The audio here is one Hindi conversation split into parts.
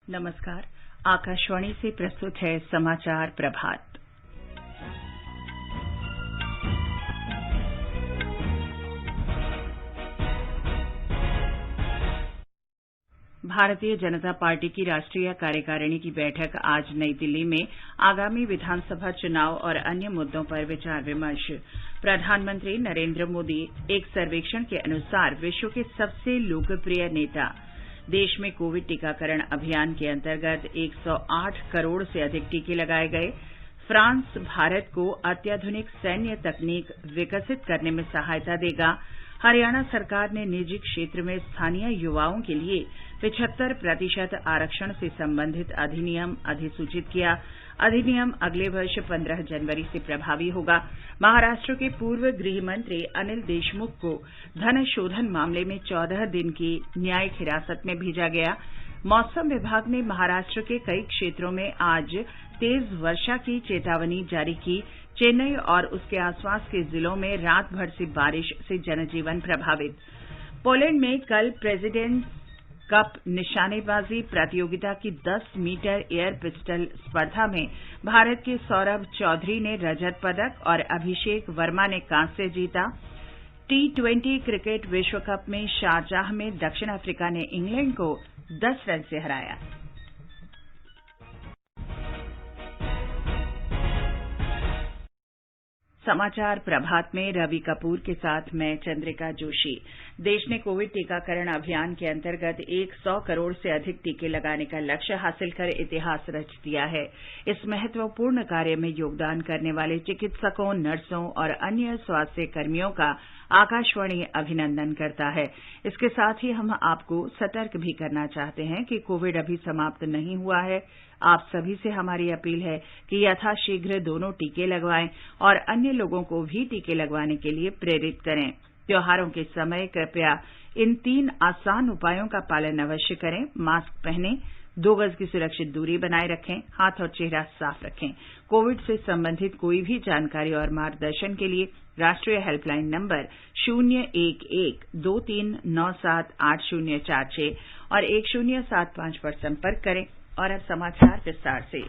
नमस्कार। आकाशवाणी से प्रस्तुत है समाचार प्रभात। भारतीय जनता पार्टी की राष्ट्रीय कार्यकारिणी की बैठक आज नई दिल्ली में आगामी विधानसभा चुनाव और अन्य मुद्दों पर विचार विमर्श। प्रधानमंत्री नरेंद्र मोदी एक सर्वेक्षण के अनुसार विश्व के सबसे लोकप्रिय नेता। देश में कोविड टीकाकरण अभियान के अंतर्गत 108 करोड़ से अधिक टीके लगाए गए। फ्रांस भारत को अत्याधुनिक सैन्य तकनीक विकसित करने में सहायता देगा। हरियाणा सरकार ने निजी क्षेत्र में स्थानीय युवाओं के लिए 75% आरक्षण से संबंधित अधिनियम अधिसूचित किया। अधिनियम अगले वर्ष 15 जनवरी से प्रभावी होगा। महाराष्ट्र के पूर्व गृह मंत्री अनिल देशमुख को धन शोधन मामले में 14 दिन की न्यायिक हिरासत में भेजा गया। मौसम विभाग ने महाराष्ट्र के कई क्षेत्रों में आज तेज वर्षा की चेतावनी जारी की। चेन्नई और उसके आसपास के जिलों में रात भर से बारिश से जनजीवन प्रभावित। पोलैंड में कल प्रेसिडेंट्स कप निशानेबाजी प्रतियोगिता की 10 मीटर एयर पिस्टल स्पर्धा में भारत के सौरभ चौधरी ने रजत पदक और अभिषेक वर्मा ने कांस्य जीता। T20 क्रिकेट विश्व कप में शारजाह में दक्षिण अफ्रीका ने इंग्लैंड को 10 रन से हराया। समाचार प्रभात में रवि कपूर के साथ मैं चंद्रिका जोशी। देश ने कोविड टीकाकरण अभियान के अंतर्गत 100 करोड़ से अधिक टीके लगाने का लक्ष्य हासिल कर इतिहास रच दिया है। इस महत्वपूर्ण कार्य में योगदान करने वाले चिकित्सकों, नर्सों और अन्य स्वास्थ्य कर्मियों का आकाशवाणी अभिनंदन करता है। इसके साथ ही हम आपको सतर्क भी करना चाहते हैं कि कोविड अभी समाप्त नहीं हुआ है। आप सभी से हमारी अपील है कि यथाशीघ्र दोनों टीके लगवाएं और अन्य लोगों को भी टीके लगवाने के लिए प्रेरित करें। त्योहारों के समय कृपया इन 3 आसान उपायों का पालन अवश्य करें। मास्क पहनें, 2 गज की सुरक्षित दूरी बनाए रखें, हाथ और चेहरा साफ रखें। कोविड से संबंधित कोई भी जानकारी और मार्गदर्शन के लिए राष्ट्रीय हेल्पलाइन नंबर 011-2397-8046 और 1075 पर संपर्क करें। और अब समाचार विस्तार से।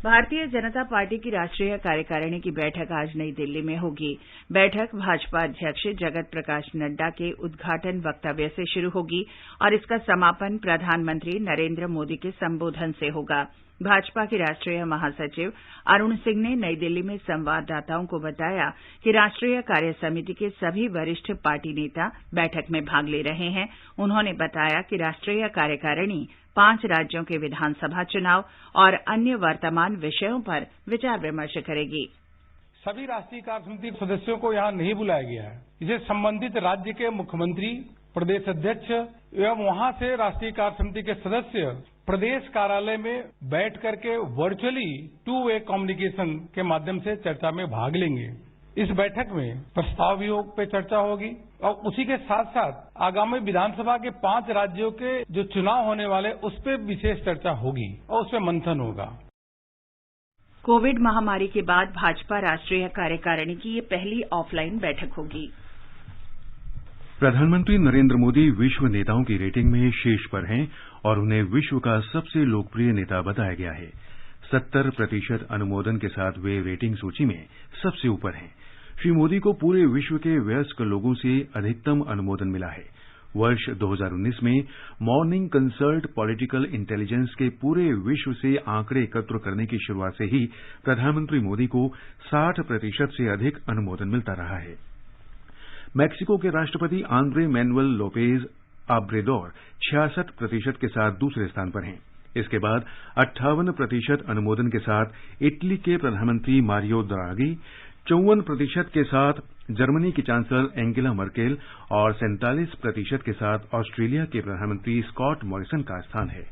भारतीय जनता पार्टी की राष्ट्रीय कार्यकारिणी की बैठक आज नई दिल्ली में होगी। बैठक भाजपा अध्यक्ष जगत प्रकाश नड्डा के उद्घाटन वक्तव्य से शुरू होगी और इसका समापन प्रधानमंत्री नरेंद्र मोदी के संबोधन से होगा। भाजपा के राष्ट्रीय महासचिव अरुण सिंह ने नई दिल्ली में संवाददाताओं को बताया कि राष्ट्रीय कार्य समिति के सभी वरिष्ठ पार्टी नेता बैठक में भाग ले रहे हैं। उन्होंने बताया कि राष्ट्रीय कार्यकारिणी 5 राज्यों के विधानसभा चुनाव और अन्य वर्तमान विषयों पर विचार विमर्श करेगी। सभी राष्ट्रीय कार्य समिति सदस्यों को यहां नहीं बुलाया गया है। इसे संबंधित राज्य के मुख्यमंत्री, प्रदेश अध्यक्ष एवं वहां से राष्ट्रीय कार्य समिति के सदस्य प्रदेश कार्यालय में बैठ करके वर्चुअली 2 वे कम्युनिकेशन के माध्यम से चर्चा में भाग लेंगे। इस बैठक में प्रस्ताव योग पे चर्चा होगी और उसी के साथ साथ आगामी विधानसभा के 5 राज्यों के जो चुनाव होने वाले उस पर विशेष चर्चा होगी और उस पर मंथन होगा। कोविड महामारी के बाद भाजपा राष्ट्रीय कार्यकारिणी की ये पहली ऑफलाइन बैठक होगी। प्रधानमंत्री नरेंद्र मोदी विश्व नेताओं की रेटिंग में शीर्ष पर हैं और उन्हें विश्व का सबसे लोकप्रिय नेता बताया गया है। 70% अनुमोदन के साथ वे रेटिंग सूची में सबसे ऊपर हैं। श्री मोदी को पूरे विश्व के वयस्क लोगों से अधिकतम अनुमोदन मिला है। वर्ष 2019 में मॉर्निंग कंसल्ट पॉलिटिकल इंटेलिजेंस के पूरे विश्व से आंकड़े एकत्र करने की शुरुआत से ही प्रधानमंत्री मोदी को 60% से अधिक अनुमोदन मिलता रहा है। मैक्सिको के राष्ट्रपति आंद्रे मैनुअल लोपेज ऑब्रेडोर 66% के साथ दूसरे स्थान पर हैं। इसके बाद 58% अनुमोदन के साथ इटली के प्रधानमंत्री मारियो द्रागी, 54% के साथ जर्मनी की चांसलर एंगेला मर्केल और 47% के साथ ऑस्ट्रेलिया के प्रधानमंत्री स्कॉट मॉरिसन का स्थान है।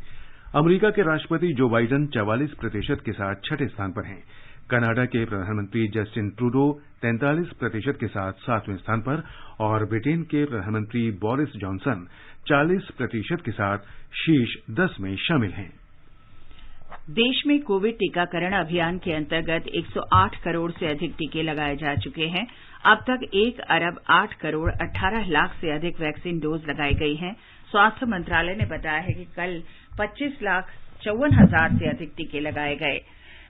अमेरिका के राष्ट्रपति जो बाइडेन 44% के साथ छठे स्थान पर हैं। कनाडा के प्रधानमंत्री जस्टिन ट्रूडो 43% के साथ 7वें स्थान पर और ब्रिटेन के प्रधानमंत्री बोरिस जॉनसन 40% के साथ शीर्ष 10 में शामिल हैं। देश में कोविड टीकाकरण अभियान के अंतर्गत 108 करोड़ से अधिक टीके लगाए जा चुके हैं। अब तक 1 अरब 8 करोड़ 18 लाख से अधिक वैक्सीन डोज लगाई गई हैं। स्वास्थ्य मंत्रालय ने बताया है कि कल 54,000 से अधिक टीके लगाए गए।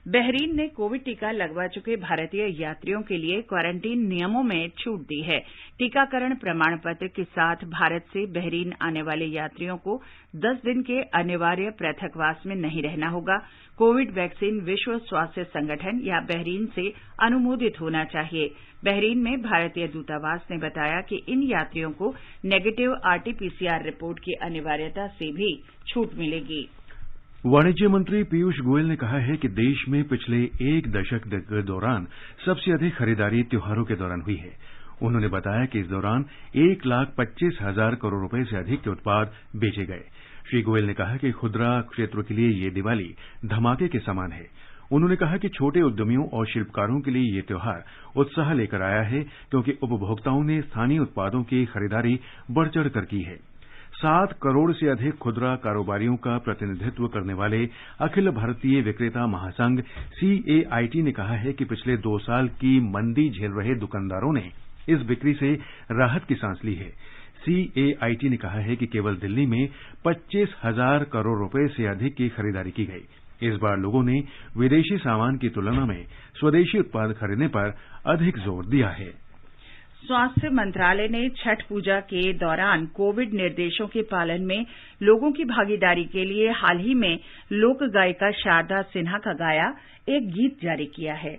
बहरीन ने कोविड टीका लगवा चुके भारतीय यात्रियों के लिए क्वारंटीन नियमों में छूट दी है। टीकाकरण प्रमाण पत्र के साथ भारत से बहरीन आने वाले यात्रियों को 10 दिन के अनिवार्य पृथकवास में नहीं रहना होगा। कोविड वैक्सीन विश्व स्वास्थ्य संगठन या बहरीन से अनुमोदित होना चाहिए। बहरीन में भारतीय दूतावास ने बताया कि इन यात्रियों को नेगेटिव आरटी-पीसीआर रिपोर्ट की अनिवार्यता से भी छूट मिलेगी। वाणिज्य मंत्री पीयूष गोयल ने कहा है कि देश में पिछले एक दशक के दौरान सबसे अधिक खरीदारी त्योहारों के दौरान हुई है। उन्होंने बताया कि इस दौरान 1,25,000 करोड़ रुपए से अधिक के उत्पाद बेचे गए। श्री गोयल ने कहा कि खुदरा क्षेत्र के लिए ये दिवाली धमाके के समान है। उन्होंने कहा कि छोटे उद्यमियों और शिल्पकारों के लिए ये त्योहार उत्साह लेकर आया है, क्योंकि उपभोक्ताओं ने स्थानीय उत्पादों की खरीदारी बढ़-चढ़ कर की है। 7 करोड़ से अधिक खुदरा कारोबारियों का प्रतिनिधित्व करने वाले अखिल भारतीय विक्रेता महासंघ CAIT ने कहा है कि पिछले 2 साल की मंदी झेल रहे दुकानदारों ने इस बिक्री से राहत की सांस ली है। CAIT ने कहा है कि केवल दिल्ली में 25,000 करोड़ रुपए से अधिक की खरीदारी की गई। इस बार लोगों ने विदेशी सामान की तुलना में स्वदेशी उत्पाद खरीदने पर अधिक जोर दिया है। स्वास्थ्य मंत्रालय ने छठ पूजा के दौरान कोविड निर्देशों के पालन में लोगों की भागीदारी के लिए हाल ही में लोक गायिका शारदा सिन्हा का गाया एक गीत जारी किया है।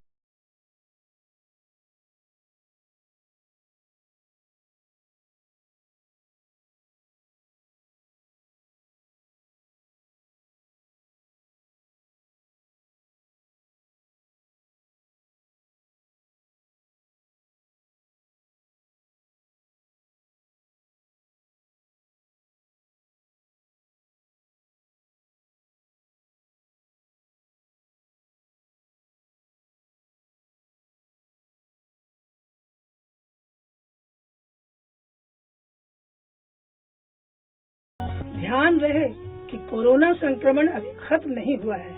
ध्यान रहे कि कोरोना संक्रमण अभी खत्म नहीं हुआ है।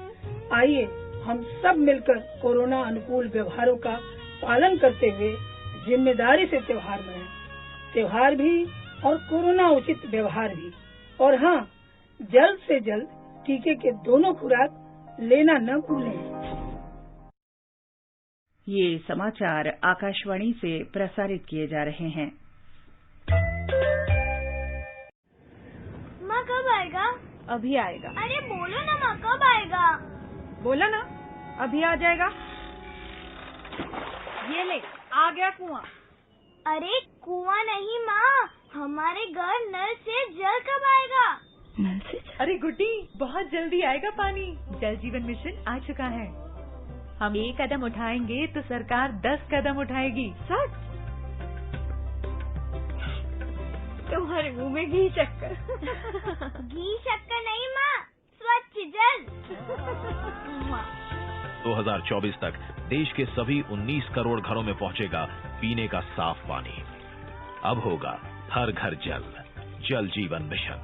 आइए हम सब मिलकर कोरोना अनुकूल व्यवहारों का पालन करते हुए जिम्मेदारी से त्योहार मनाएं। त्योहार भी और कोरोना उचित व्यवहार भी। और हाँ, जल्द से जल्द टीके के दोनों खुराक लेना न भूलें। ये समाचार आकाशवाणी से प्रसारित किए जा रहे हैं। माँ कब आएगा? अभी आएगा। अरे बोलो ना माँ, कब आएगा? बोला ना, अभी आ जाएगा। ये ले, आ गया कुआं। अरे कुआं नहीं माँ, हमारे घर नल से जल कब आएगा? नल से जल? अरे गुड्डी, बहुत जल्दी आएगा पानी। जल जीवन मिशन आ चुका है। हम 1 कदम उठाएंगे तो सरकार 10 कदम उठाएगी। सच? तुम्हारे मुंह में घी शक्कर। घी शक्कर नहीं माँ, स्वच्छ जल। 2024 तक देश के सभी 19 करोड़ घरों में पहुंचेगा पीने का साफ पानी। अब होगा हर घर जल। जल जीवन मिशन,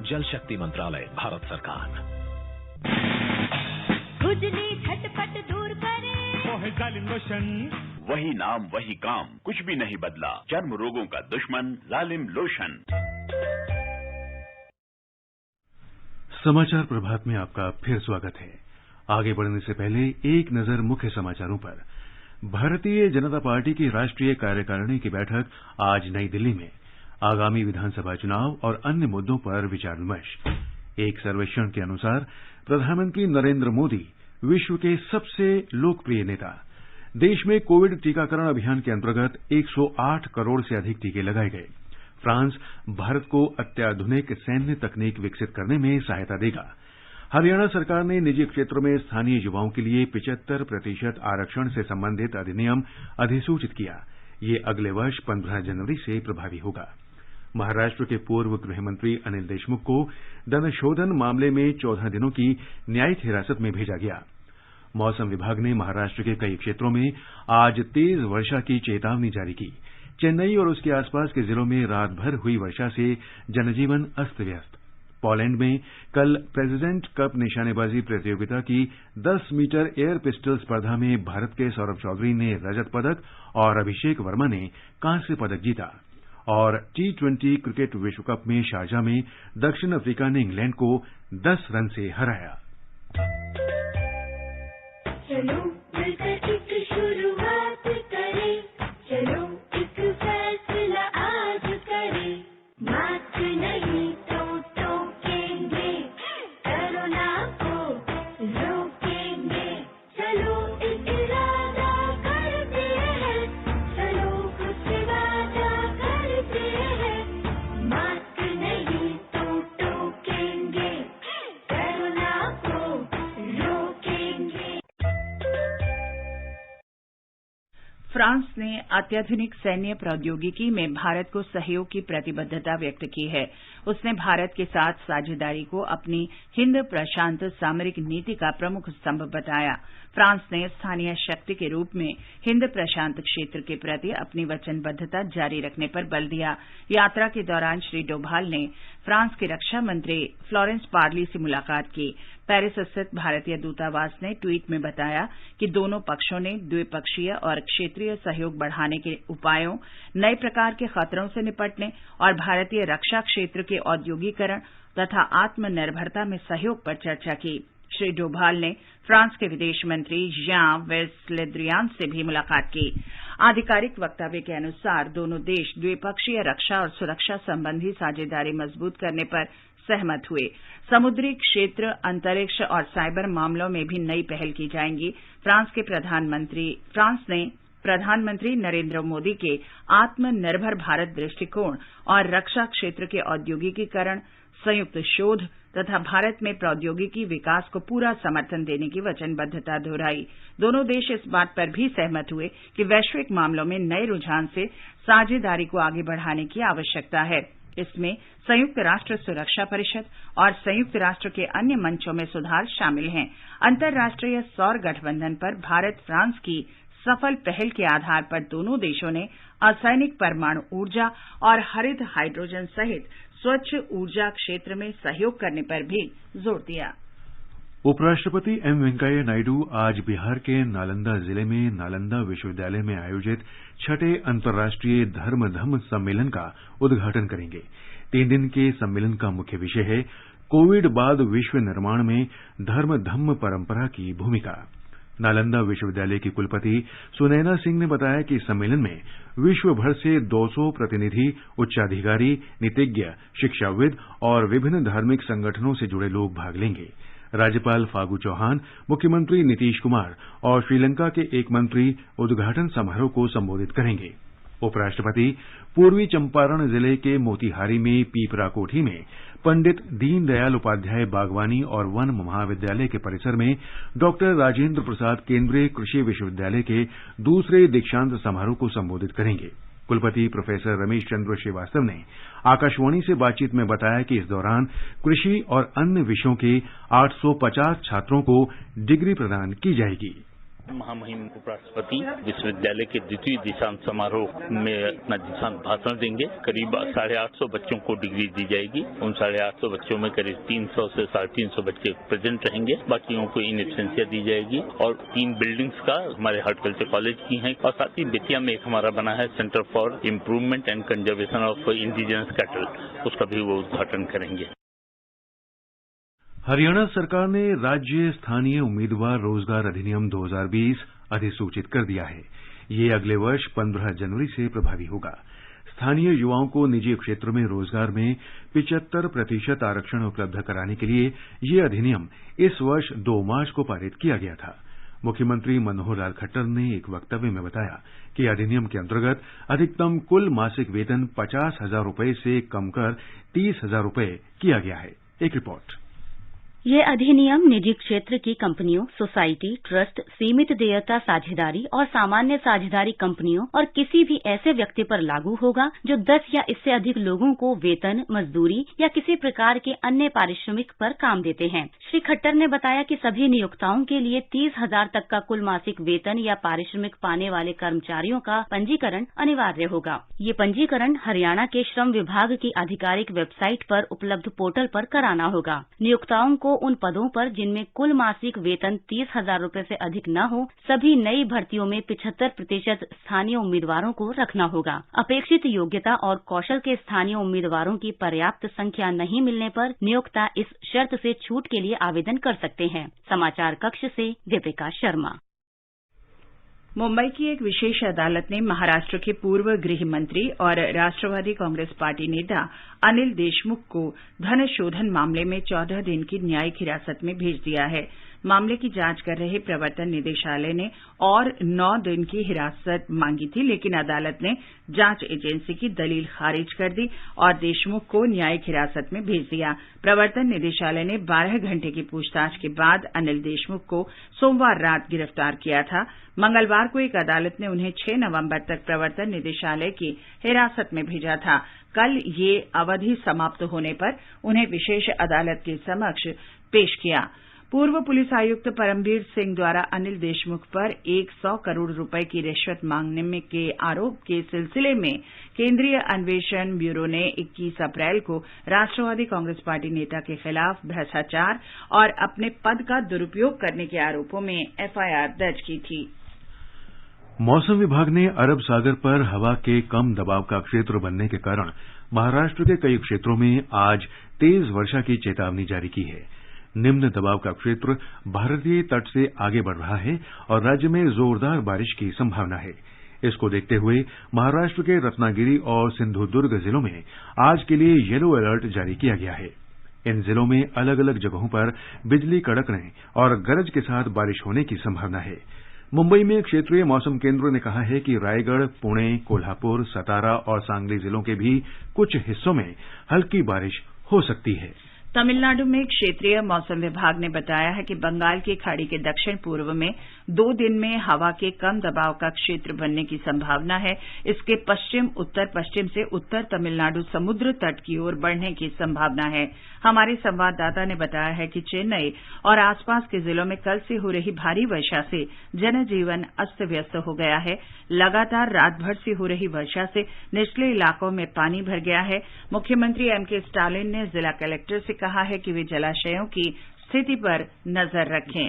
जल शक्ति मंत्रालय, भारत सरकार। खुजली झटपट दूर करे, जालिम लोशन। वही नाम वही काम, कुछ भी नहीं बदला। चर्म रोगों का दुश्मन जालिम लोशन। समाचार प्रभात में आपका फिर स्वागत है। आगे बढ़ने से पहले एक नजर मुख्य समाचारों पर। भारतीय जनता पार्टी की राष्ट्रीय कार्यकारिणी की बैठक आज नई दिल्ली में। आगामी विधानसभा चुनाव और अन्य मुद्दों पर विचार विमर्श। एक सर्वेक्षण के अनुसार प्रधानमंत्री नरेंद्र मोदी विश्व के सबसे लोकप्रिय नेता। देश में कोविड टीकाकरण अभियान के अंतर्गत 108 करोड़ से अधिक टीके लगाए गए। फ्रांस भारत को अत्याधुनिक सैन्य तकनीक विकसित करने में सहायता देगा। हरियाणा सरकार ने निजी क्षेत्र में स्थानीय युवाओं के लिए 75% आरक्षण से संबंधित अधिनियम अधिसूचित किया। ये अगले वर्ष 15 जनवरी से प्रभावी होगा। महाराष्ट्र के पूर्व गृह मंत्री अनिल देशमुख को धनशोधन मामले में 14 दिनों की न्यायिक हिरासत में भेजा गया। मौसम विभाग ने महाराष्ट्र के कई क्षेत्रों में आज तेज वर्षा की चेतावनी जारी की। चेन्नई और उसके आसपास के जिलों में रात भर हुई वर्षा से जनजीवन अस्त व्यस्त। पोलैंड में कल प्रेसिडेंट कप निशानेबाजी प्रतियोगिता की 10 मीटर एयर पिस्टल स्पर्धा में भारत के सौरभ चौधरी ने रजत पदक और अभिषेक वर्मा ने कांस्य पदक जीता। और T20 क्रिकेट विश्व कप में शारजाह में दक्षिण अफ्रीका ने इंग्लैंड को 10 रन से हराया। चलो मिलकर एक शुरुआत करें, चलो एक फैसला आज करें, मास्क नहीं तो टोकेंगे, कोरोना को रोकेंगे, चलो एक इरादा करते हैं, चलो कुछ वादा करते हैं, मास्क नहीं तो टोकेंगे, कोरोना को रोकेंगे। फ्रांस ने अत्याधुनिक सैन्य प्रौद्योगिकी में भारत को सहयोग की प्रतिबद्धता व्यक्त की है। उसने भारत के साथ साझेदारी को अपनी हिंद प्रशांत सामरिक नीति का प्रमुख स्तंभ बताया। फ्रांस ने स्थानीय शक्ति के रूप में हिंद प्रशांत क्षेत्र के प्रति अपनी वचनबद्धता जारी रखने पर बल दिया। यात्रा के दौरान श्री डोभाल ने फ्रांस के रक्षा मंत्री फ्लोरेंस पार्ली से मुलाकात की। पेरिस स्थित भारतीय दूतावास ने ट्वीट में बताया कि दोनों पक्षों ने द्विपक्षीय और क्षेत्रीय सहयोग बढ़ाने के उपायों, नए प्रकार के खतरों से निपटने और भारतीय रक्षा क्षेत्र के औद्योगिकरण तथा आत्मनिर्भरता में सहयोग पर चर्चा की। श्री डोभाल ने फ्रांस के विदेश मंत्री जेan-यves ले द्रियान से भी मुलाकात की। आधिकारिक वक्तव्य के अनुसार दोनों देश द्विपक्षीय रक्षा और सुरक्षा संबंधी साझेदारी मजबूत करने पर सहमत हुए। समुद्री क्षेत्र, अंतरिक्ष और साइबर मामलों में भी नई पहल की जाएंगी। फ्रांस ने प्रधानमंत्री नरेंद्र मोदी के आत्मनिर्भर भारत दृष्टिकोण और रक्षा क्षेत्र के औद्योगिकीकरण, संयुक्त शोध तथा भारत में प्रौद्योगिकी विकास को पूरा समर्थन देने की वचनबद्धता दोहराई। दोनों देश इस बात पर भी सहमत हुए कि वैश्विक मामलों में नए रुझान से साझेदारी को आगे बढ़ाने की आवश्यकता है। इसमें संयुक्त राष्ट्र सुरक्षा परिषद और संयुक्त राष्ट्र के अन्य मंचों में सुधार शामिल हैं। अंतर्राष्ट्रीय सौर गठबंधन पर भारत फ्रांस की सफल पहल के आधार पर दोनों देशों ने असैनिक परमाणु ऊर्जा और हरित हाइड्रोजन सहित स्वच्छ ऊर्जा क्षेत्र में सहयोग करने पर भी जोर दिया। उपराष्ट्रपति एम वेंकैया नायडू आज बिहार के नालंदा जिले में नालंदा विश्वविद्यालय में आयोजित 6ठे अंतर्राष्ट्रीय धर्म धम्म सम्मेलन का उद्घाटन करेंगे। 3 दिन के सम्मेलन का मुख्य विषय है कोविड बाद विश्व निर्माण में धर्म धम्म परंपरा की भूमिका। नालंदा विश्वविद्यालय की कुलपति सुनैना सिंह ने बताया कि सम्मेलन में विश्व भर से 200 प्रतिनिधि, उच्चाधिकारी, नीतिज्ञ, शिक्षाविद और विभिन्न धार्मिक संगठनों से जुड़े लोग भाग लेंगे। राज्यपाल फागू चौहान, मुख्यमंत्री नीतीश कुमार और श्रीलंका के एक मंत्री उद्घाटन समारोह को संबोधित करेंगे। उपराष्ट्रपति पूर्वी चंपारण जिले के मोतिहारी में पीपरा कोठी में पंडित दीनदयाल उपाध्याय बागवानी और वन महाविद्यालय के परिसर में डॉक्टर राजेंद्र प्रसाद केंद्रीय कृषि विश्वविद्यालय के दूसरे दीक्षांत समारोह को संबोधित करेंगे। कुलपति प्रोफेसर रमेश चंद्र श्रीवास्तव ने आकाशवाणी से बातचीत में बताया कि इस दौरान कृषि और अन्य विषयों के 850 छात्रों को डिग्री प्रदान की जाएगी। महामहिम उपराष्ट्रपति विश्वविद्यालय के द्वितीय दीक्षांत समारोह में अपना दीक्षांत भाषण देंगे। करीब 850 बच्चों को डिग्री दी जाएगी। उन 850 बच्चों में करीब 300 से 350 बच्चे प्रेजेंट रहेंगे, बाकियों को इन एब्सेंशिया दी जाएगी। और 3 बिल्डिंग्स का हमारे हॉर्टिकल्चर कॉलेज की हैं और साथ ही बेतिया में एक हमारा बना है centre for improvement and conservation of indigenous cattle, उसका भी वो उद्घाटन करेंगे। हरियाणा सरकार ने राज्य स्थानीय उम्मीदवार रोजगार अधिनियम 2020 अधिसूचित कर दिया है। ये अगले वर्ष 15 जनवरी से प्रभावी होगा। स्थानीय युवाओं को निजी क्षेत्र में रोजगार में 75% आरक्षण उपलब्ध कराने के लिए ये अधिनियम इस वर्ष 2 मार्च को पारित किया गया था। मुख्यमंत्री मनोहर लाल खट्टर ने एक वक्तव्य में बताया कि अधिनियम के अंतर्गत अधिकतम कुल मासिक वेतन 50,000 रुपये से कम कर 30,000 रुपये किया गया है। एक रिपोर्ट। ये अधिनियम निजी क्षेत्र की कंपनियों, सोसाइटी, ट्रस्ट, सीमित देयता साझेदारी और सामान्य साझेदारी कंपनियों और किसी भी ऐसे व्यक्ति पर लागू होगा जो 10 या इससे अधिक लोगों को वेतन, मजदूरी या किसी प्रकार के अन्य पारिश्रमिक पर काम देते हैं। श्री खट्टर ने बताया कि सभी नियोक्ताओं के लिए 30,000 तक का कुल मासिक वेतन या पारिश्रमिक पाने वाले कर्मचारियों का पंजीकरण अनिवार्य होगा। ये पंजीकरण हरियाणा के श्रम विभाग की आधिकारिक वेबसाइट पर उपलब्ध पोर्टल पर कराना होगा। नियोक्ताओं को को उन पदों पर जिनमें कुल मासिक वेतन 30,000 रूपये से अधिक न हो सभी नई भर्तियों में 75% स्थानीय उम्मीदवारों को रखना होगा। अपेक्षित योग्यता और कौशल के स्थानीय उम्मीदवारों की पर्याप्त संख्या नहीं मिलने पर नियोक्ता इस शर्त से छूट के लिए आवेदन कर सकते हैं। समाचार कक्ष से दीपिका शर्मा। मुंबई की एक विशेष अदालत ने महाराष्ट्र के पूर्व गृह मंत्री और राष्ट्रवादी कांग्रेस पार्टी नेता अनिल देशमुख को धन शोधन मामले में 14 दिन की न्यायिक हिरासत में भेज दिया है। मामले की जांच कर रहे प्रवर्तन निदेशालय ने और 9 दिन की हिरासत मांगी थी, लेकिन अदालत ने जांच एजेंसी की दलील खारिज कर दी और देशमुख को न्यायिक हिरासत में भेज दिया। प्रवर्तन निदेशालय ने 12 घंटे की पूछताछ के बाद अनिल देशमुख को सोमवार रात गिरफ्तार किया था। मंगलवार को एक अदालत ने उन्हें 6 नवंबर तक प्रवर्तन निदेशालय की हिरासत में भेजा था। कल ये अवधि समाप्त होने पर उन्हें विशेष अदालत के समक्ष पेश किया। पूर्व पुलिस आयुक्त परमवीर सिंह द्वारा अनिल देशमुख पर 100 करोड़ रुपए की रिश्वत मांगने के आरोप के सिलसिले में केंद्रीय अन्वेषण ब्यूरो ने 21 अप्रैल को राष्ट्रवादी कांग्रेस पार्टी नेता के खिलाफ भ्रष्टाचार और अपने पद का दुरुपयोग करने के आरोपों में एफआईआर दर्ज की थी। मौसम विभाग ने अरब सागर पर हवा के कम दबाव का क्षेत्र बनने के कारण महाराष्ट्र के कई क्षेत्रों में आज तेज वर्षा की चेतावनी जारी की है। निम्न दबाव का क्षेत्र भारतीय तट से आगे बढ़ रहा है और राज्य में जोरदार बारिश की संभावना है। इसको देखते हुए महाराष्ट्र के रत्नागिरी और सिंधुदुर्ग जिलों में आज के लिए येलो अलर्ट जारी किया गया है। इन जिलों में अलग अलग जगहों पर बिजली कड़कने और गरज के साथ बारिश होने की संभावना है। मुंबई में क्षेत्रीय मौसम केंद्र ने कहा है कि रायगढ़, पुणे, कोल्हापुर, सतारा और सांगली जिलों के भी कुछ हिस्सों में हल्की बारिश हो सकती है। तमिलनाडु में क्षेत्रीय मौसम विभाग ने बताया है कि बंगाल की खाड़ी के दक्षिण पूर्व में 2 दिन में हवा के कम दबाव का क्षेत्र बनने की संभावना है। इसके पश्चिम उत्तर पश्चिम से उत्तर तमिलनाडु समुद्र तट की ओर बढ़ने की संभावना है। हमारे संवाददाता ने बताया है कि चेन्नई और आसपास के जिलों में कल से हो रही भारी वर्षा से जनजीवन अस्त व्यस्त हो गया है। लगातार रात भर से हो रही वर्षा से निचले इलाकों में पानी भर गया है। मुख्यमंत्री एमके स्टालिन ने जिला कलेक्टर से कहा है कि वे जलाशयों की स्थिति पर नजर रखें।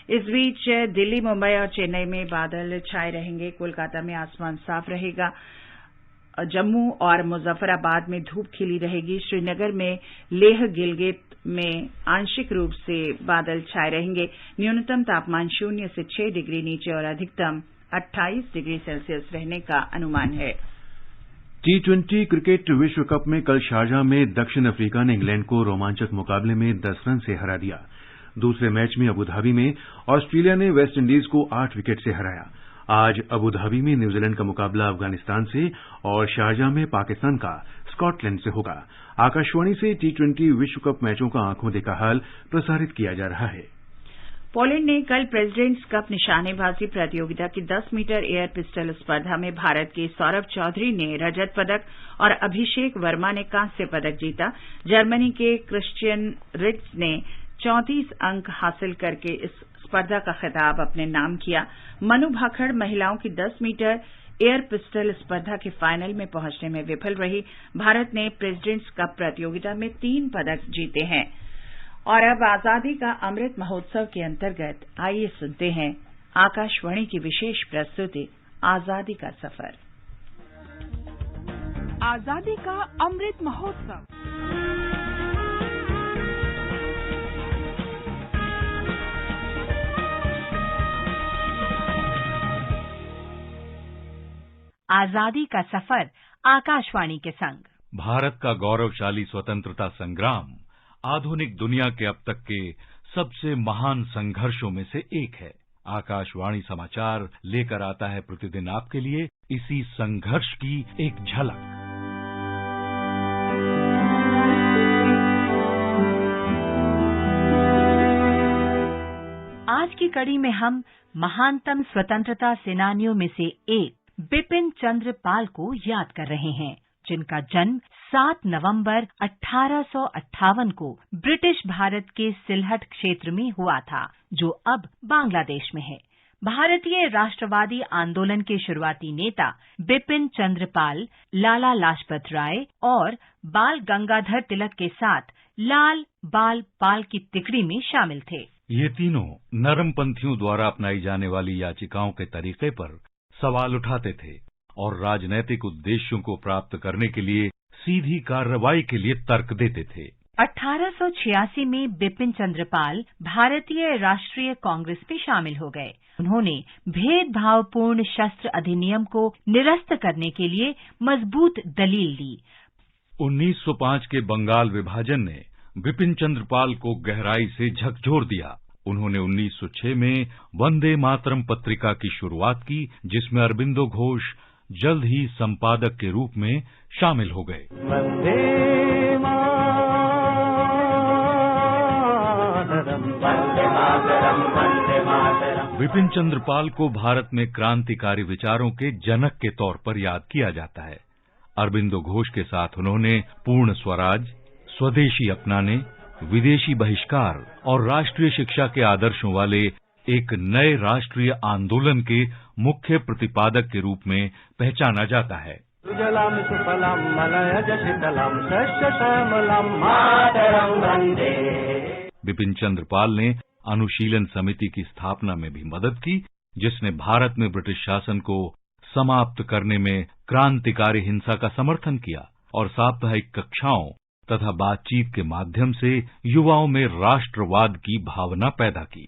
इस बीच दिल्ली, मुंबई और चेन्नई में बादल छाए रहेंगे। कोलकाता में आसमान साफ रहेगा। जम्मू और मुजफ्फराबाद में धूप खिली रहेगी। श्रीनगर में, लेह, गिलगित में आंशिक रूप से बादल छाए रहेंगे। न्यूनतम तापमान 0 से 6 डिग्री नीचे और अधिकतम 28 डिग्री सेल्सियस रहने का अनुमान है। T20 क्रिकेट विश्व कप में कल शारजाह में दक्षिण अफ्रीका ने इंग्लैंड को रोमांचक मुकाबले में 10 रन से हरा दिया। दूसरे मैच में अबुधाबी में ऑस्ट्रेलिया ने वेस्ट इंडीज को 8 विकेट से हराया। आज अबुधाबी में न्यूजीलैंड का मुकाबला अफगानिस्तान से और शारजाह में पाकिस्तान का स्कॉटलैंड से होगा। आकाशवाणी से T20 विश्व कप मैचों का आंखों देखा हाल प्रसारित किया जा रहा है। पोलैंड ने कल प्रेसिडेंट्स कप निशानेबाजी प्रतियोगिता की 10 मीटर एयर पिस्टल स्पर्धा में भारत के सौरभ चौधरी ने रजत पदक और अभिषेक वर्मा ने कांस्य पदक जीता। जर्मनी के क्रिश्चियन रिट्ज ने 34 अंक हासिल करके इस स्पर्धा का खिताब अपने नाम किया। मनु भाखड़ महिलाओं की 10 मीटर एयर पिस्टल स्पर्धा के फाइनल में पहुंचने में विफल रही। भारत ने प्रेसिडेंट्स कप प्रतियोगिता में 3 पदक जीते हैं। और अब आजादी का अमृत महोत्सव के अंतर्गत आइए सुनते हैं आकाशवाणी की विशेष प्रस्तुति आजादी का सफर। आजादी का अमृत महोत्सव। आजादी का सफर आकाशवाणी के संग। भारत का गौरवशाली स्वतंत्रता संग्राम आधुनिक दुनिया के अब तक के सबसे महान संघर्षों में से एक है। आकाशवाणी समाचार लेकर आता है प्रतिदिन आपके लिए इसी संघर्ष की एक झलक। आज की कड़ी में हम महानतम स्वतंत्रता सेनानियों में से एक बिपिन चंद्र पाल को याद कर रहे हैं, जिनका जन्म 7 नवंबर 1858 को ब्रिटिश भारत के सिलहट क्षेत्र में हुआ था, जो अब बांग्लादेश में है। भारतीय राष्ट्रवादी आंदोलन के शुरुआती नेता बिपिन चंद्र पाल लाला लाजपत राय और बाल गंगाधर तिलक के साथ लाल बाल पाल की तिकड़ी में शामिल थे। ये तीनों नरमपंथियों द्वारा अपनाई जाने वाली याचिकाओं के तरीके पर सवाल उठाते थे और राजनैतिक उद्देश्यों को प्राप्त करने के लिए सीधी कार्रवाई के लिए तर्क देते थे। 1886 में बिपिन चंद्र पाल भारतीय राष्ट्रीय कांग्रेस में शामिल हो गए। उन्होंने भेदभावपूर्ण शस्त्र अधिनियम को निरस्त करने के लिए मजबूत दलील दी। 1905 के बंगाल विभाजन ने बिपिन चंद्र पाल को गहराई से झकझोर दिया। उन्होंने 1906 में वंदे मातरम पत्रिका की शुरुआत की, जिसमें अरबिंदो घोष जल्द ही संपादक के रूप में शामिल हो गए। बिपिन चंद्र पाल को भारत में क्रांतिकारी विचारों के जनक के तौर पर याद किया जाता है। अरबिंदो घोष के साथ उन्होंने पूर्ण स्वराज, स्वदेशी अपनाने, विदेशी बहिष्कार और राष्ट्रीय शिक्षा के आदर्शों वाले एक नए राष्ट्रीय आंदोलन के मुख्य प्रतिपादक के रूप में पहचाना जाता है। बिपिन चंद्र पाल ने अनुशीलन समिति की स्थापना में भी मदद की, जिसने भारत में ब्रिटिश शासन को समाप्त करने में क्रांतिकारी हिंसा का समर्थन किया और साप्ताहिक कक्षाओं तथा बातचीत के माध्यम से युवाओं में राष्ट्रवाद की भावना पैदा की।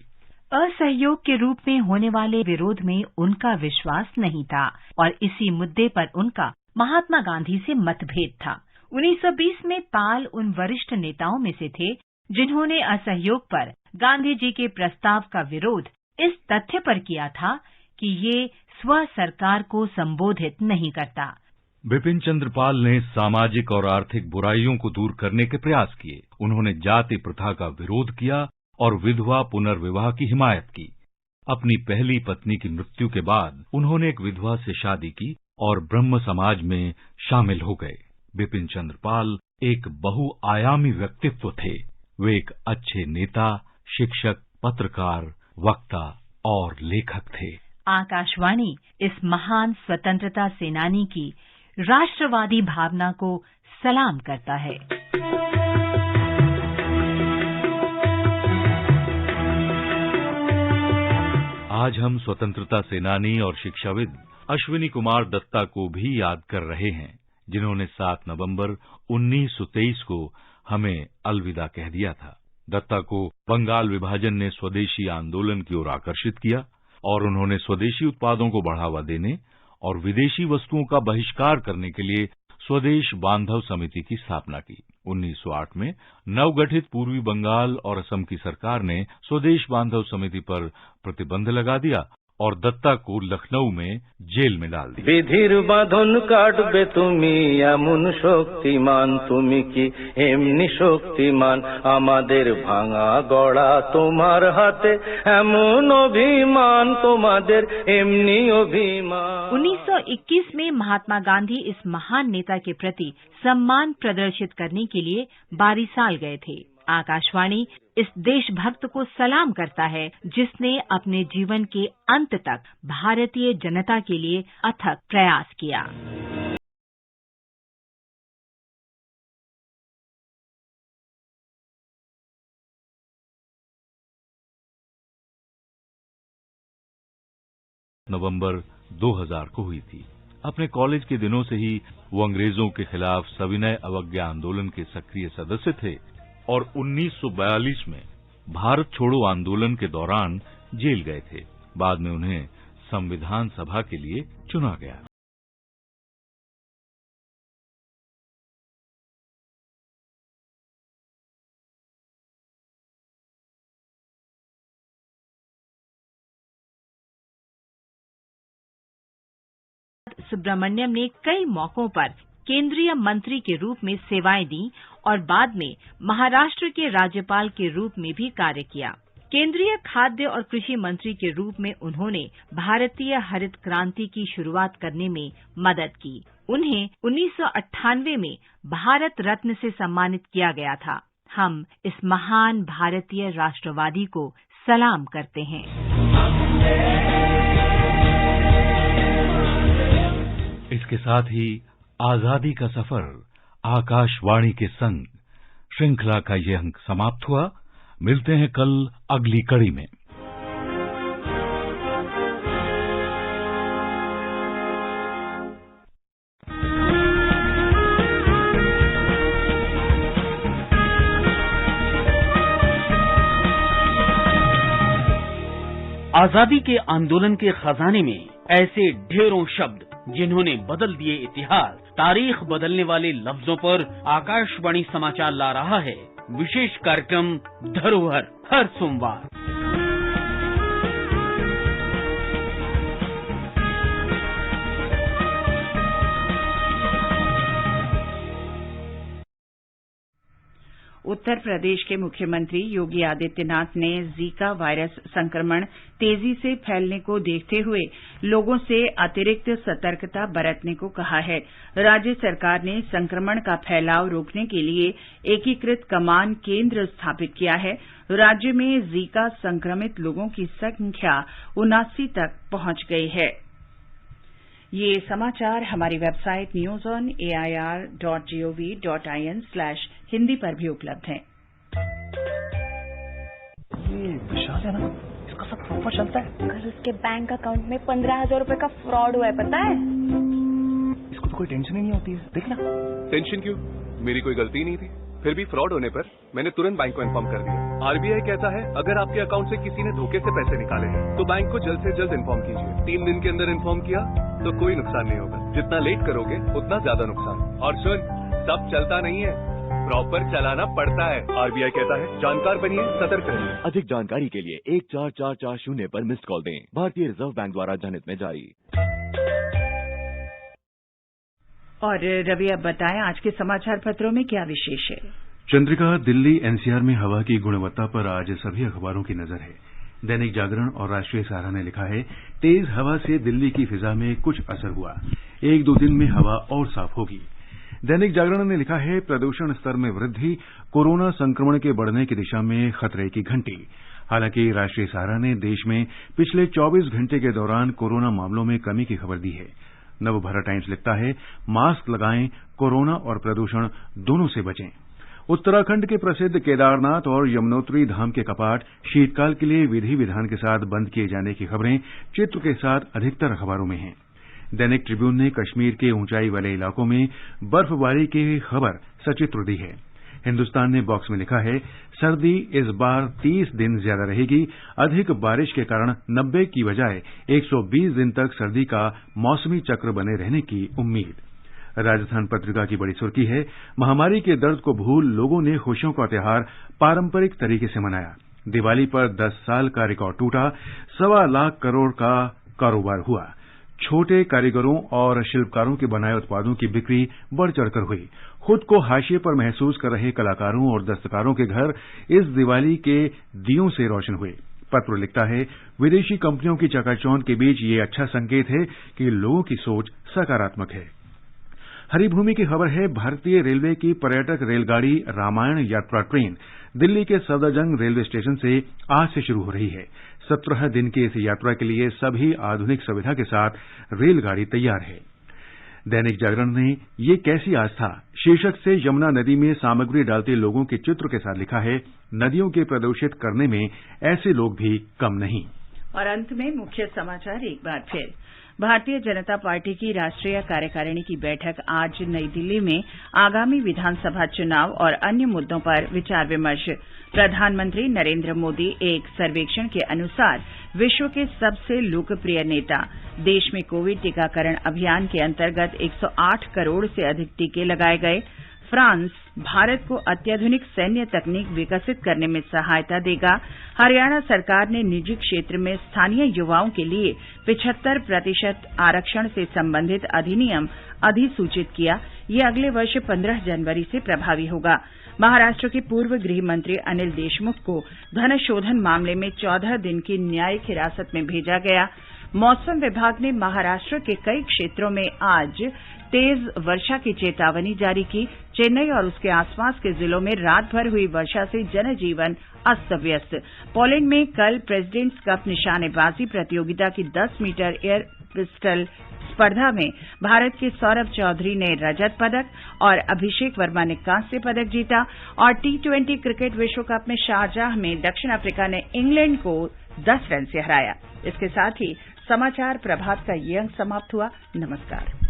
असहयोग के रूप में होने वाले विरोध में उनका विश्वास नहीं था और इसी मुद्दे पर उनका महात्मा गांधी से मतभेद था। 1920 में पाल उन वरिष्ठ नेताओं में से थे जिन्होंने असहयोग पर गांधी जी के प्रस्ताव का विरोध इस तथ्य पर किया था कि ये स्व सरकार को संबोधित नहीं करता। बिपिन चंद्र पाल ने सामाजिक और आर्थिक बुराइयों को दूर करने के प्रयास किए। उन्होंने जाति प्रथा का विरोध किया और विधवा पुनर्विवाह की हिमायत की। अपनी पहली पत्नी की मृत्यु के बाद उन्होंने एक विधवा से शादी की और ब्रह्म समाज में शामिल हो गए। बिपिन चंद्र पाल एक बहुआयामी व्यक्तित्व थे। वे एक अच्छे नेता, शिक्षक, पत्रकार, वक्ता और लेखक थे। आकाशवाणी इस महान स्वतंत्रता सेनानी की राष्ट्रवादी भावना को सलाम करता है। आज हम स्वतंत्रता सेनानी और शिक्षाविद अश्विनी कुमार दत्ता को भी याद कर रहे हैं, जिन्होंने 7 नवंबर 1923 को हमें अलविदा कह दिया था। दत्ता को बंगाल विभाजन ने स्वदेशी आंदोलन की ओर आकर्षित किया और उन्होंने स्वदेशी उत्पादों को बढ़ावा देने और विदेशी वस्तुओं का बहिष्कार करने के लिए स्वदेश बांधव समिति की स्थापना की। 1908 में नवगठित पूर्वी बंगाल और असम की सरकार ने स्वदेश बांधव समिति पर प्रतिबंध लगा दिया और दत्ता को लखनऊ में जेल में डाल दिया। विधिर बांधन काटबे तुमी एमन शक्तिमान, तुमी की एमनी शक्तिमान, आमादेर भांगा गड़ा तोमार हाथे एमन अभिमान, तोमादेर एमनी अभिमान। 1921 में महात्मा गांधी इस महान नेता के प्रति सम्मान प्रदर्शित करने के लिए बारीसाल गए थे। आकाशवाणी इस देशभक्त को सलाम करता है जिसने अपने जीवन के अंत तक भारतीय जनता के लिए अथक प्रयास किया। नवंबर 2000 को हुई थी। अपने कॉलेज के दिनों से ही वो अंग्रेजों के खिलाफ सविनय अवज्ञा आंदोलन के सक्रिय सदस्य थे और 1942 में भारत छोड़ो आंदोलन के दौरान जेल गए थे। बाद में उन्हें संविधान सभा के लिए चुना गया। सुब्रमण्यम ने कई मौकों पर केंद्रीय मंत्री के रूप में सेवाएं दी और बाद में महाराष्ट्र के राज्यपाल के रूप में भी कार्य किया। केंद्रीय खाद्य और कृषि मंत्री के रूप में उन्होंने भारतीय हरित क्रांति की शुरुआत करने में मदद की। उन्हें 1998 में भारत रत्न से सम्मानित किया गया था। हम इस महान भारतीय राष्ट्रवादी को सलाम करते हैं। इसके साथ ही आजादी का सफर आकाशवाणी के संग श्रृंखला का ये अंक समाप्त हुआ। मिलते हैं कल अगली कड़ी में। आजादी के आंदोलन के खजाने में ऐसे ढेरों शब्द जिन्होंने बदल दिए इतिहास, तारीख बदलने वाले लफ्जों पर आकाशवाणी समाचार ला रहा है विशेष कार्यक्रम धरोहर, हर सोमवार। उत्तर प्रदेश के मुख्यमंत्री योगी आदित्यनाथ ने जीका वायरस संक्रमण तेजी से फैलने को देखते हुए लोगों से अतिरिक्त सतर्कता बरतने को कहा है। राज्य सरकार ने संक्रमण का फैलाव रोकने के लिए एकीकृत कमांड केंद्र स्थापित किया है। राज्य में जीका संक्रमित लोगों की संख्या 79 तक पहुंच गई है। ये समाचार हमारी वेबसाइट newsonair.gov.in/hindi पर भी उपलब्ध हैं। ये विशाल है ना, इसका सब प्रॉपर चलता है। कल उसके बैंक अकाउंट में 15,000 रुपए का फ्रॉड हुआ है, पता है? इसको तो कोई टेंशन ही नहीं होती है। देखना। टेंशन क्यों? मेरी कोई गलती नहीं थी। फिर भी फ्रॉड होने पर मैंने तुरंत बैंक को इन्फॉर्म कर दिया। आरबीआई कहता है अगर आपके अकाउंट से किसी ने धोखे से पैसे निकाले हैं तो बैंक को जल्द से जल्द इन्फॉर्म कीजिए। 3 दिन के अंदर इन्फॉर्म किया तो कोई नुकसान नहीं होगा। जितना लेट करोगे उतना ज्यादा नुकसान। और सुन, सब चलता नहीं है, प्रॉपर चलाना पड़ता है। आरबीआई कहता है जानकार बनिए, सतर्क रहिए। अधिक जानकारी के लिए 14440 पर मिस्ड कॉल दें। भारतीय रिजर्व बैंक द्वारा जनहित में जारी। और रवि, अब बताएं आज के समाचार पत्रों में क्या विशेष है। चंद्रिका, दिल्ली एनसीआर में हवा की गुणवत्ता पर आज सभी अखबारों की नजर है। दैनिक जागरण और राष्ट्रीय सहारा ने लिखा है तेज हवा से दिल्ली की फिजा में कुछ असर हुआ, 1-2 दिन में हवा और साफ होगी। दैनिक जागरण ने लिखा है प्रदूषण स्तर में वृद्धि, कोरोना संक्रमण के बढ़ने की दिशा में खतरे की घंटी। हालांकि राष्ट्रीय सहारा ने देश में पिछले 24 घंटे के दौरान कोरोना मामलों में कमी की खबर दी है। नवभारत टाइम्स लिखता है मास्क लगाएं, कोरोना और प्रदूषण दोनों से बचें। उत्तराखंड के प्रसिद्ध केदारनाथ और यमुनोत्री धाम के कपाट शीतकाल के लिए विधि विधान के साथ बंद किए जाने की खबरें चित्र के साथ अधिकतर अखबारों में हैं। दैनिक ट्रिब्यून ने कश्मीर के ऊंचाई वाले इलाकों में बर्फबारी की खबर सचित्र दी है। हिंदुस्तान ने बॉक्स में लिखा है सर्दी इस बार 30 दिन ज्यादा रहेगी, अधिक बारिश के कारण 90 की बजाय 120 दिन तक सर्दी का मौसमी चक्र बने रहने की उम्मीद। राजस्थान पत्रिका की बड़ी सुर्खी है महामारी के दर्द को भूल लोगों ने खुशियों का त्योहार पारंपरिक तरीके से मनाया। दिवाली पर 10 साल का रिकॉर्ड टूटा, 1.25 लाख करोड़ का कारोबार हुआ। छोटे कारीगरों और शिल्पकारों के बनाए उत्पादों की बिक्री बढ़ चढ़कर हुई। खुद को हाशिए पर महसूस कर रहे कलाकारों और दस्तकारों के घर इस दिवाली के दियों से रोशन हुए। पत्र लिखता है विदेशी कंपनियों की चकाचौंध के बीच ये अच्छा संकेत है कि लोगों की सोच सकारात्मक है। हरिभूमि की खबर है भारतीय रेलवे की पर्यटक रेलगाड़ी रामायण यात्रा ट्रेन दिल्ली के सफदरजंग रेलवे स्टेशन से आज से शुरू हो रही है। 17 दिन की इस यात्रा के लिए सभी आधुनिक सुविधा के साथ रेलगाड़ी तैयार है। दैनिक जागरण ने ये कैसी आस्था शीर्षक से यमुना नदी में सामग्री डालते लोगों के चित्र के साथ लिखा है नदियों के प्रदूषित करने में ऐसे लोग भी कम नहीं। और अंत में मुख्य समाचार एक बार फिर। भारतीय जनता पार्टी की राष्ट्रीय कार्यकारिणी की बैठक आज नई दिल्ली में आगामी विधानसभा चुनाव और अन्य मुद्दों पर विचार विमर्श। प्रधानमंत्री नरेंद्र मोदी एक सर्वेक्षण के अनुसार विश्व के सबसे लोकप्रिय नेता। देश में कोविड टीकाकरण अभियान के अंतर्गत 108 करोड़ से अधिक टीके लगाए गए। फ्रांस भारत को अत्याधुनिक सैन्य तकनीक विकसित करने में सहायता देगा। हरियाणा सरकार ने निजी क्षेत्र में स्थानीय युवाओं के लिए 75% आरक्षण से संबंधित अधिनियम अधिसूचित किया। ये अगले वर्ष 15 जनवरी से प्रभावी होगा। महाराष्ट्र के पूर्व गृह मंत्री अनिल देशमुख को धन शोधन मामले में 14 दिन की न्यायिक हिरासत में भेजा गया। मौसम विभाग ने महाराष्ट्र के कई क्षेत्रों में आज तेज वर्षा की चेतावनी जारी की। चेन्नई और उसके आसपास के जिलों में रात भर हुई वर्षा से जनजीवन अस्त व्यस्त। पोलैंड में कल प्रेसिडेंट्स कप निशानेबाजी प्रतियोगिता की 10 मीटर एयर पिस्टल स्पर्धा में भारत के सौरभ चौधरी ने रजत पदक और अभिषेक वर्मा ने कांस्य पदक जीता। और T20 क्रिकेट विश्व कप में शारजाह में दक्षिण अफ्रीका ने इंग्लैंड को 10 रन से हराया। इसके साथ ही समाचार प्रभात का ये अंक समाप्त हुआ। नमस्कार।